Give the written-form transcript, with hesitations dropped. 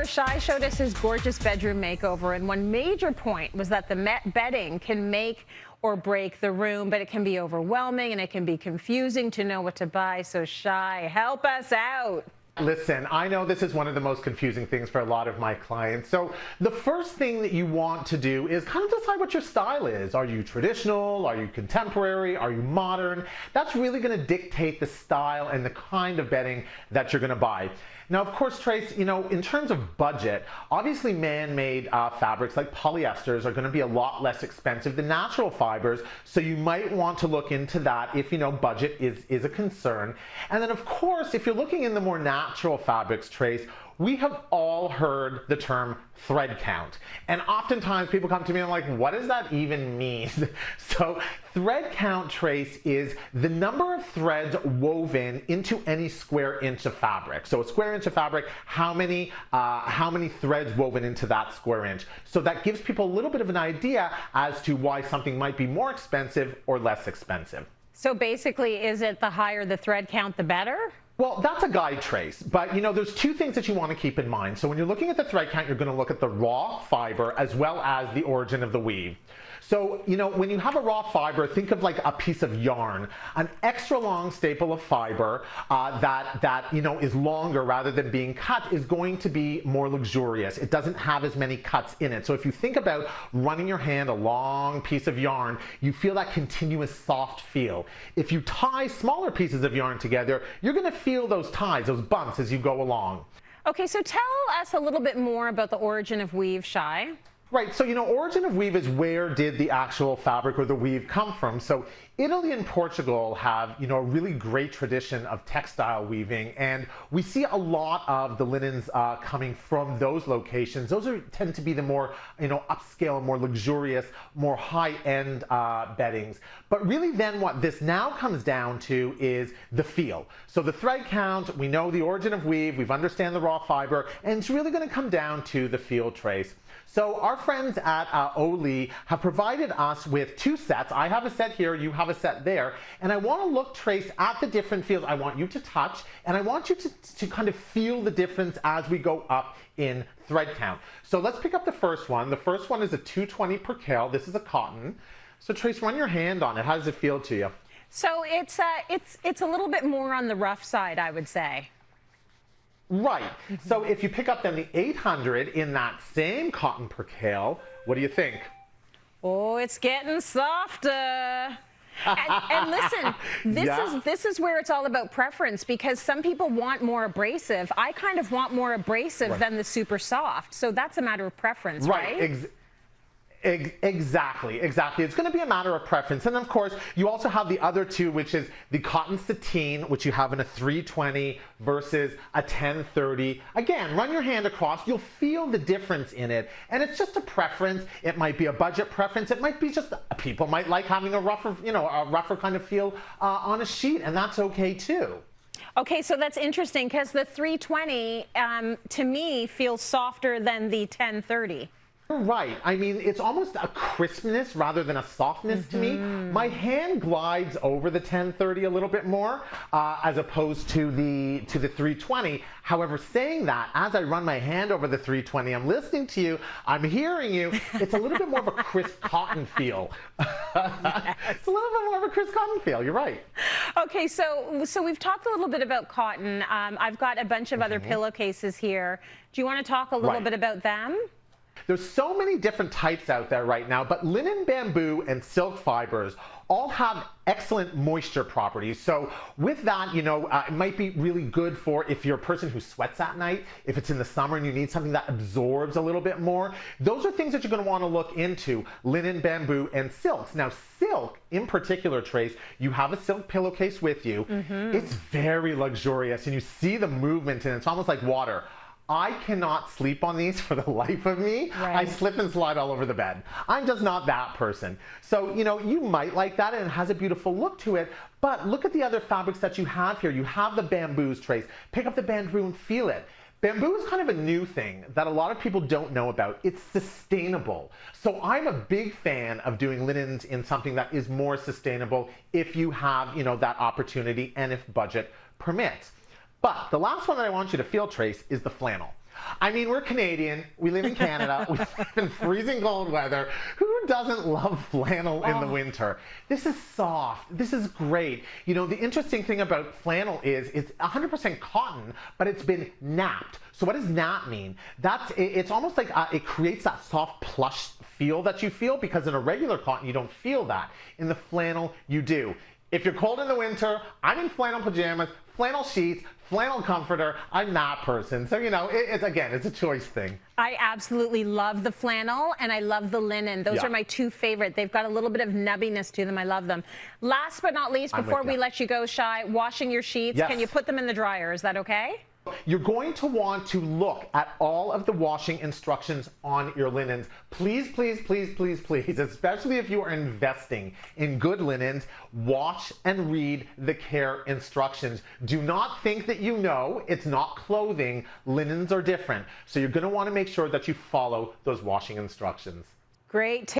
Shai showed us his gorgeous bedroom makeover, and one major point was that the bedding can make or break the room, but it can be overwhelming and it can be confusing to know what to buy. So Shai, help us out. Listen, I know this is one of the most confusing things for a lot of my clients. So the first thing that you want to do is kind of decide what your style is. Are you traditional? Are you contemporary? Are you modern? That's really going to dictate the style and the kind of bedding that you're going to buy. Now, of course, Trace, in terms of budget, obviously man-made fabrics like polyesters are going to be a lot less expensive than natural fibers. So you might want to look into that if, budget is a concern. And then, of course, if you're looking in the more natural fabrics, Trace, we have all heard the term thread count. And oftentimes people come to me and I'm like, what does that even mean? So thread count, Trace, is the number of threads woven into any square inch of fabric. So a square inch of fabric, how many threads woven into that square inch. So that gives people a little bit of an idea as to why something might be more expensive or less expensive. So basically, is it the higher the thread count, the better? Well, that's a guide, Trace, but there's two things that you want to keep in mind. So when you're looking at the thread count, you're going to look at the raw fiber as well as the origin of the weave. So, when you have a raw fiber, think of like a piece of yarn, an extra long staple of fiber that is longer rather than being cut is going to be more luxurious. It doesn't have as many cuts in it. So if you think about running your hand a long piece of yarn, you feel that continuous soft feel. If you tie smaller pieces of yarn together, you're going to feel those ties, those bumps as you go along. Okay, so tell us a little bit more about the origin of weave, Shai. Right, so origin of weave is where did the actual fabric or the weave come from. So Italy and Portugal have, a really great tradition of textile weaving, and we see a lot of the linens coming from those locations. Those tend to be the more, upscale, more luxurious, more high-end beddings. But really then what this now comes down to is the feel. So the thread count, we know the origin of weave, we've understand the raw fiber, and it's really going to come down to the feel, Trace. So our friends at Oli have provided us with two sets. I have a set here, you have a set there, and I want to look, Trace, at the different feels. I want you to touch, and I want you to kind of feel the difference as we go up in thread count. So let's pick up the first one. The first one is a 220 per cal. This is a cotton. So Trace, run your hand on it. How does it feel to you? So it's a little bit more on the rough side, I would say. Right. So if you pick up then the 800 in that same cotton per cal, what do you think? Oh, it's getting softer. And listen, this is where it's all about preference, because some people want more abrasive. I kind of want more abrasive than the super soft. So that's a matter of preference, right? Exactly. It's going to be a matter of preference. And of course, you also have the other two, which is the cotton sateen, which you have in a 320 versus a 1030. Again, run your hand across. You'll feel the difference in it. And it's just a preference. It might be a budget preference. It might be just people might like having a rougher kind of feel on a sheet, and that's okay too. Okay, so that's interesting because the 320 to me feels softer than the 1030. Right. I mean, it's almost a crispness rather than a softness to me. My hand glides over the 1030 a little bit more as opposed to the 320. However, saying that, as I run my hand over the 320, I'm listening to you, I'm hearing you, it's a little bit more of a crisp cotton feel. It's a little bit more of a crisp cotton feel. You're right. Okay, so we've talked a little bit about cotton. I've got a bunch of other pillowcases here. Do you want to talk a little bit about them? There's so many different types out there right now, but linen, bamboo, and silk fibers all have excellent moisture properties. So with that, it might be really good for if you're a person who sweats at night, if it's in the summer and you need something that absorbs a little bit more. Those are things that you're going to want to look into, linen, bamboo, and silks. Now, silk in particular, Trace, you have a silk pillowcase with you. It's very luxurious, and you see the movement, and it's almost like water. I cannot sleep on these for the life of me. Right. I slip and slide all over the bed. I'm just not that person. So, you might like that, and it has a beautiful look to it, but look at the other fabrics that you have here. You have the bamboos, Trace. Pick up the bamboo and feel it. Bamboo is kind of a new thing that a lot of people don't know about. It's sustainable. So I'm a big fan of doing linens in something that is more sustainable if you have, that opportunity and if budget permits. But the last one that I want you to feel, Trace, is the flannel. I mean, we're Canadian. We live in Canada. We live in freezing cold weather. Who doesn't love flannel in the winter? This is soft. This is great. You know, the interesting thing about flannel is it's 100% cotton, but it's been napped. So what does nap mean? It's almost like it creates that soft plush feel that you feel, because in a regular cotton, you don't feel that. In the flannel, you do. If you're cold in the winter, I'm in flannel pajamas, flannel sheets, flannel comforter. I'm that person. So, you know, it's a choice thing. I absolutely love the flannel and I love the linen. Those are my two favorite. They've got a little bit of nubbiness to them. I love them. Last but not least, before we let you go, Shai, washing your sheets. Yes. Can you put them in the dryer? Is that okay? You're going to want to look at all of the washing instructions on your linens. Please, please, please, please, please, especially if you are investing in good linens, watch and read the care instructions. Do not think that you know. It's not clothing. Linens are different. So you're going to want to make sure that you follow those washing instructions. Great.